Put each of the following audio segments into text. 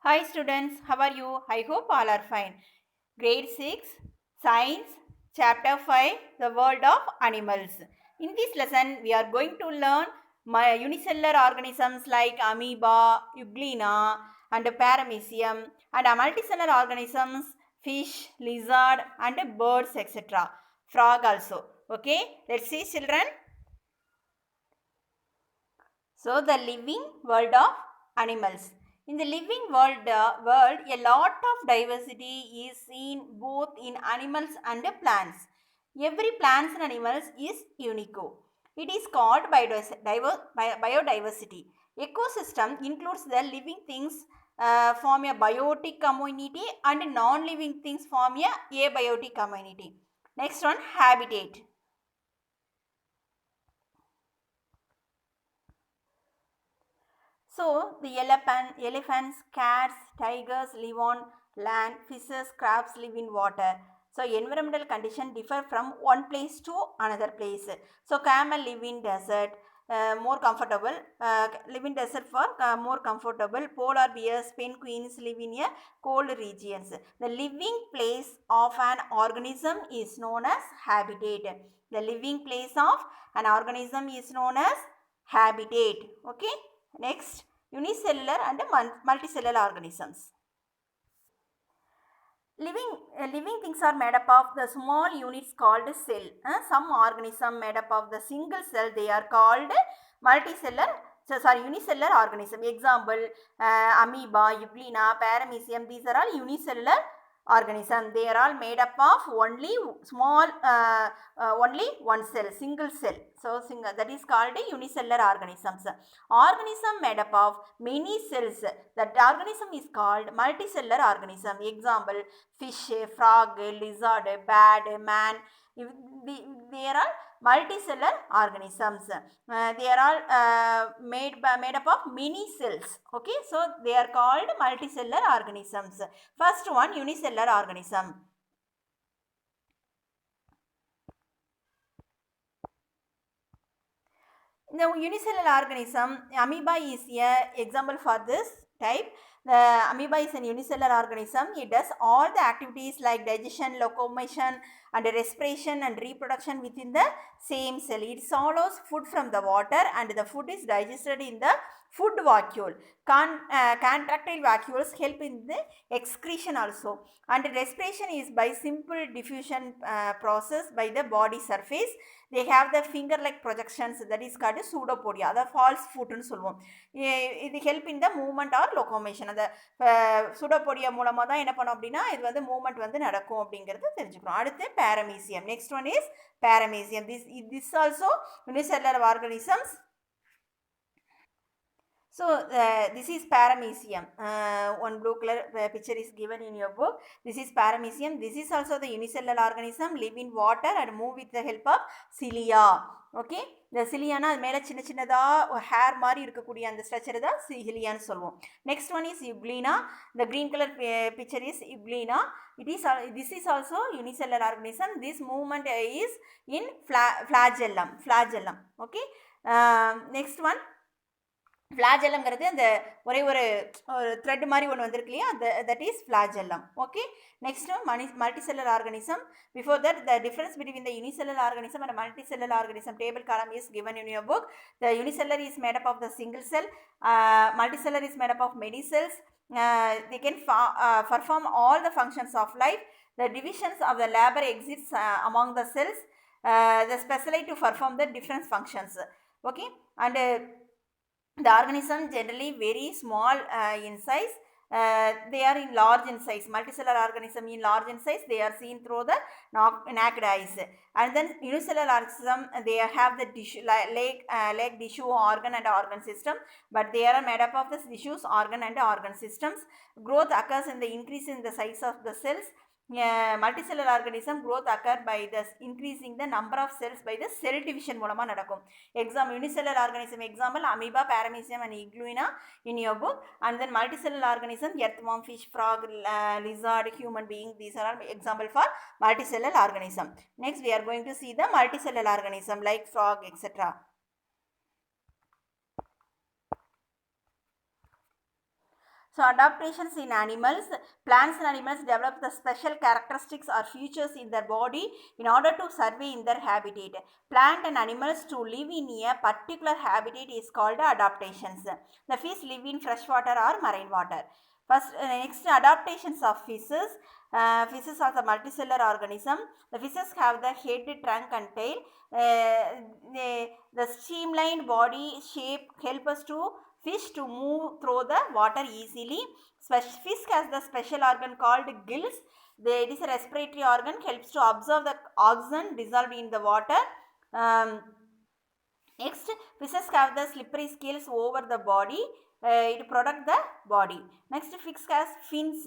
Hi students, how are you? I hope all are fine. Grade 6, Science, Chapter 5, The World of Animals. In this lesson, we are going to learn unicellular organisms like amoeba, euglena, and paramecium, and multicellular organisms, fish, lizard, and birds, etc. Frog also. Okay, let's see children. So, the living world of animals. In the living world, a lot of diversity is seen both in animals and plants. Every plants and animals is unique. It is called biodiversity. Ecosystem includes the living things form a biotic community and non-living things form a abiotic community. Next one, habitat. So, the elephants, cats, tigers live on land, fishes, crabs live in water. So, environmental conditions differ from one place to another place. So, camel live in desert, more comfortable, live in desert for more comfortable. Polar bears, penguins live in a cold regions. The living place of an organism is known as habitat. The living place of an organism is known as habitat. Okay. Next, unicellular and multicellular organisms. Living things are made up of the small units called cell. Some organism made up of the single cell, they are called multicellular. Unicellular organism. Example, amoeba, euglena, paramecium. These are all unicellular organism. They are all made up of only small, only one cell, single cell. So, that is called a unicellular organisms. Organism made up of many cells. That organism is called multicellular organism. Example, fish, frog, lizard, bat, man. They are all multicellular organisms. They are all made up of many cells. Okay, so they are called multicellular organisms. First one, unicellular organism. The unicellular organism, amoeba is a example for this type. The amoeba is an unicellular organism. It does all the activities like digestion, locomotion, and respiration and reproduction within the same cell. It swallows food from the water and the food is digested in the food vacuole. Contractile vacuoles help in the excretion also. And respiration is by simple diffusion process by the body surface. They have the finger like projections, that is called pseudopodia, the false foot னு சொல்லுவோம். இது help in the movement or locomotion. அந்த pseudopodia மூலமாக தான் என்ன பண்ணோம் அப்படின்னா இது வந்து மூவ்மெண்ட் வந்து நடக்கும் அப்படிங்கிறது தெரிஞ்சுக்கணும். அடுத்து paramecium. Next one is paramecium. This also unicellular organisms. So, this is paramecium. One blue color picture is given in your book. This is paramecium. This is also the unicellular organism, live in water and move with the help of cilia. Okay, the cilia na மேலே சின்ன சின்னதாக hair மாதிரி இருக்கக்கூடிய அந்த structure தான் சிலியான்னு சொல்லுவோம். Next one is euglena. The green color picture is euglena. This is also unicellular organism. This movement is in flagellum. Okay, next one. ஃப்ளாஜெல்லம்ங்கிறது அந்த ஒரே ஒரு த்ரெட் மாதிரி ஒன்று வந்திருக்கு இல்லையா, that is flagellum. Okay, next multicellular organism. Before that, the difference between the unicellular organism and multicellular organism table column is given in your book. The unicellular is made up of the single cell. Multicellular is made up of many cells. They can perform all the functions of life. The divisions of the labor exists among the cells. The specialized to perform the different functions. Okay, and the organism generally very small in size. They are in large in size. Multicellular organism in large in size, they are seen through the naked eyes. And then unicellular organism, they have the tissue, leg tissue, organ and organ system, but they are made up of the tissues, organ and organ systems. Growth occurs in the increase in the size of the cells. Multicellular organism growth occur by the increasing the number of cells by the cell division மூலமா நடக்கும். Example, unicellular organism example amoeba, paramecium and euglena in your book. And then multicellular organism, earthworm, fish, frog, lizard, human being. These are all example for multicellular organism. Next we are going to see the multicellular organism like frog, etc. So adaptations in animals, plants and animals develop the special characteristics or features in their body in order to survive in their habitat. Plant and animals to live in a particular habitat is called adaptations. The fish live in freshwater or marine water. First, next adaptations of fishes. Fishes are the multicellular organism. The fishes have the head, trunk and tail. The streamlined body shape help us to fish to move through the water easily. Fish has the special organ called gills. It is a respiratory organ, helps to absorb the oxygen dissolved in the water. Um, Next, fishes have the slippery scales over the body. It protect the body. Next, fish has fins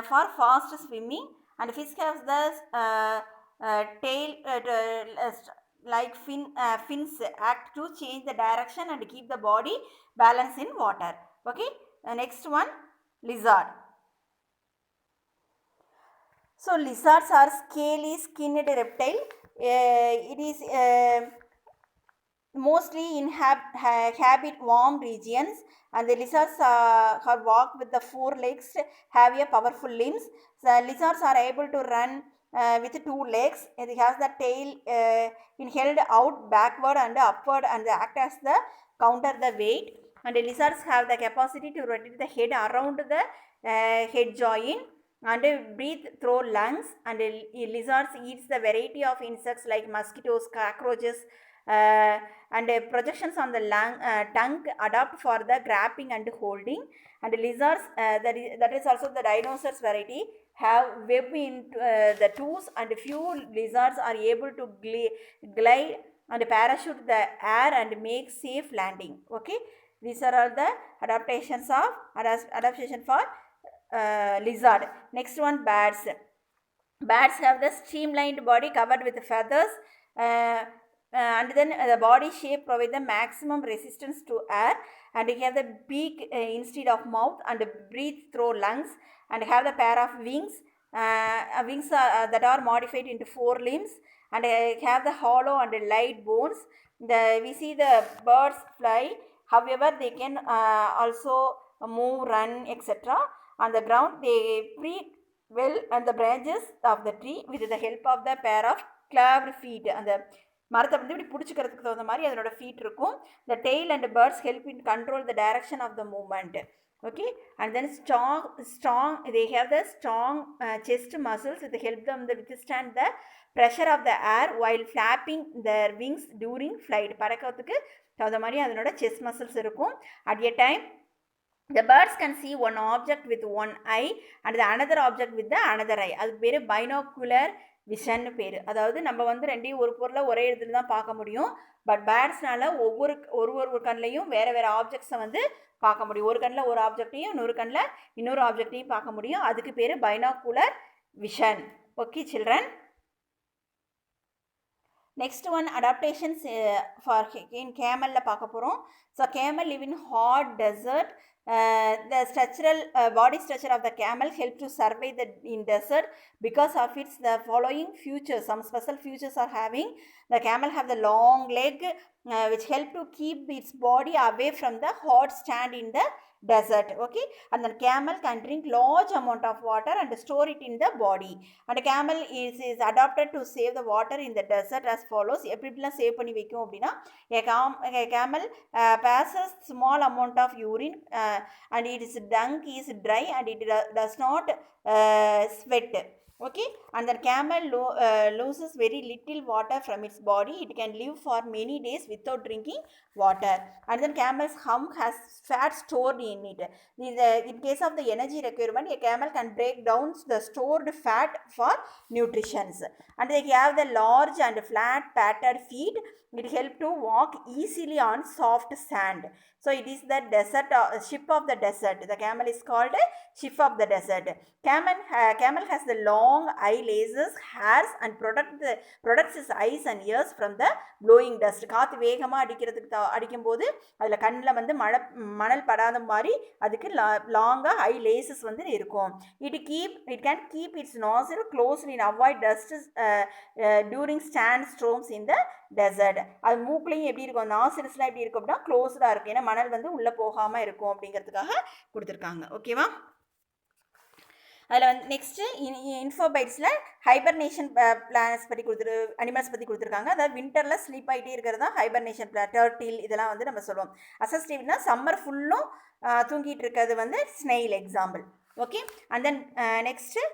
for fast swimming, and fish has the tail like fins act to change the direction and keep the body balance in water. Okay. Next one, lizard. So lizards are scaly skinned reptile. It is mostly inhabit warm regions, and the lizards are walk with the four legs, have a powerful limbs. The lizards are able to run with two legs. It has the tail held out backward and upward and act as the counter the weight. And the lizards have the capacity to rotate the head around the head joint and breathe through lungs. And lizards eats the variety of insects like mosquitoes, cockroaches, and projections on the tongue adapt for the grabbing and holding. And lizards, that is also the dinosaurs variety, have web in the toes, and few lizards are able to glide and parachute the air and make safe landing. Okay, these are all the adaptations of adaptation for lizard. Next one, bats. Bats have the streamlined body covered with feathers, and then the body shape provide the maximum resistance to air, and they have the beak instead of mouth and breathe through lungs, and have the pair of wings. Wings that are modified into four limbs, and have the hollow and light bones. We see the birds fly, however they can also move, run, etc. On the ground they breathe well and the branches of the tree with the help of the pair of clawed feet. அந்த மரத்தை வந்து இப்படி பிடிச்சிக்கிறதுக்கு தகுந்த மாதிரி அதனோட feet இருக்கும். The tail and birds help in control the direction of the movement. Okay, and then strong they have the strong chest muscles that help them to withstand the pressure of the air while flapping their wings during flight. பறக்கிறதுக்கு தகுந்த மாதிரி அதனோட chest muscles இருக்கும். At a time the birds can see one object with one eye and the another object with the another eye. அதுக்கு பேர் binocular விஷன்னு பேர். அதாவது நம்ம வந்து ரெண்டையும் ஒரு பொருளை ஒரே இடத்துல தான் பார்க்க முடியும். பட் பேர்ட்ஸ்னால ஒரு கண்ணிலையும் வேறு வேறு ஆப்ஜெக்ட்ஸை வந்து பார்க்க முடியும். ஒரு கண்ணில் ஒரு ஆப்ஜெக்டையும் இன்னொரு கண்ணில் இன்னொரு ஆப்ஜெக்டையும் பார்க்க முடியும். அதுக்கு பேர் binocular vision. Okay children. Next one, adaptations for in camel la பார்க்க போகிறோம். So camel live in hot desert. The structural body structure of the camel help to survive in desert because of its the following features. Some special features are having. The camel have the long leg which help to keep its body away from the hot stand in the desert. Okay, and the camel can drink large amount of water and store it in the body. And the camel is adapted to save the water in the desert as follows. எப்படிலாம் save பண்ணி வைக்கும் அப்படின்னா, a camel passes small amount of urine and its dung is dry and it does not sweat. Okay, and the camel loses very little water from its body. It can live for many days without drinking water. And then camel's hump has fat stored in it. In case of the energy requirement, a camel can break down the stored fat for nutrition. And they have the large and flat padded feet. It helps to walk easily on soft sand. So it is the desert ship of the desert. The camel is called a ship of the desert. Camel has the long long eye lasers, hairs and protects his eyes and ears from the blowing dust. காற்று வேகமாக அடிக்கும்போது அதில் கண்ணில் வந்து மணல் படாத மாதிரி அதுக்கு லாங்காக ஐ லேசஸ் வந்து இருக்கும். It can keep it's nostril closed and avoid dust during sandstorms in the desert. அது மூக்குலையும் எப்படி இருக்கும், நாசில்ஸ்லாம் எப்படி இருக்கும் அப்படின்னா க்ளோஸ்டாக இருக்கும், ஏன்னா மணல் வந்து உள்ளே போகாமல் இருக்கும் அப்படிங்கிறதுக்காக கொடுத்துருக்காங்க. ஓகேவா? அதில் வந்து நெக்ஸ்ட்டு இன்ஃபோபைட்ஸில் ஹைபர்னேஷன் பிளான்ஸ் பற்றி அனிமல்ஸ் பற்றி கொடுத்துருக்காங்க. அதாவது வின்டரில் ஸ்லீப் ஆகிட்டே இருக்கிறது தான் ஹைபர்னேஷன் டர்ட்டில் இதெல்லாம் வந்து நம்ம சொல்லுவோம். அசஸ்டிவ்னா சம்மர் ஃபுல்லும் தூங்கிட்டு இருக்கிறது வந்து snail example. Okay, and then next,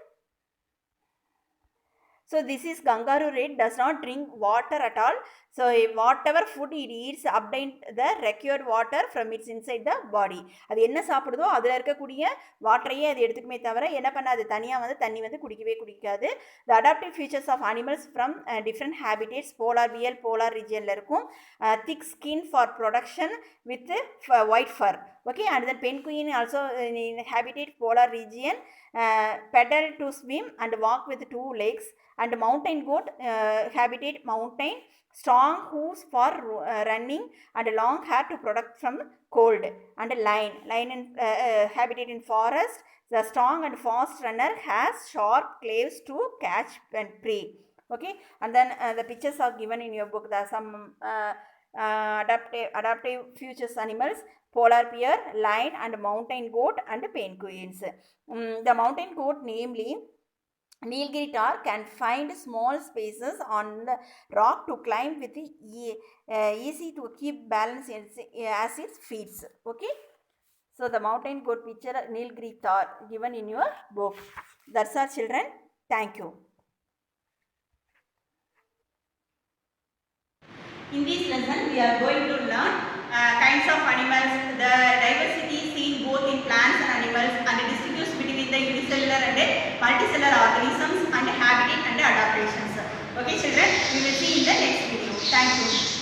so this is kangaroo rat does not drink water at all. So whatever food it eats obtain the required water from its inside the body. அது என்ன சாப்பிடுதோ அதில் இருக்கக்கூடிய வாட்டரையே அது எடுத்துக்குமே தவிர என்ன பண்ணாது, தனியாக வந்து தண்ணி வந்து குடிக்காது. The adaptive features of animals from different habitats, polar region இருக்கும், thick skin for protection with white fur. Okay, and then penguin also in habitat polar region, pedal to swim and walk with 2 legs, and mountain goat habitat mountain, strong hooves for running and long hair to protect from cold, and lion in habitat in forest, the strong and fast runner has sharp claws to catch and prey. Okay, and then the pictures are given in your book. There are some adaptive features animals: polar bear, lion and mountain goat and penguins. The mountain goat, namely Nilgiri tar, can find small spaces on the rock to climb with easy to keep balance as it feeds. Okay, so the mountain goat picture Nilgiri tar given in your book. That's all, children. Thank you. In this lesson we are going to learn kinds of animals, the diversity seen both in plants and animals, and distinguish between the unicellular and multicellular organisms, and habitat and adaptations. Okay children, we will see in the next video. Thank you.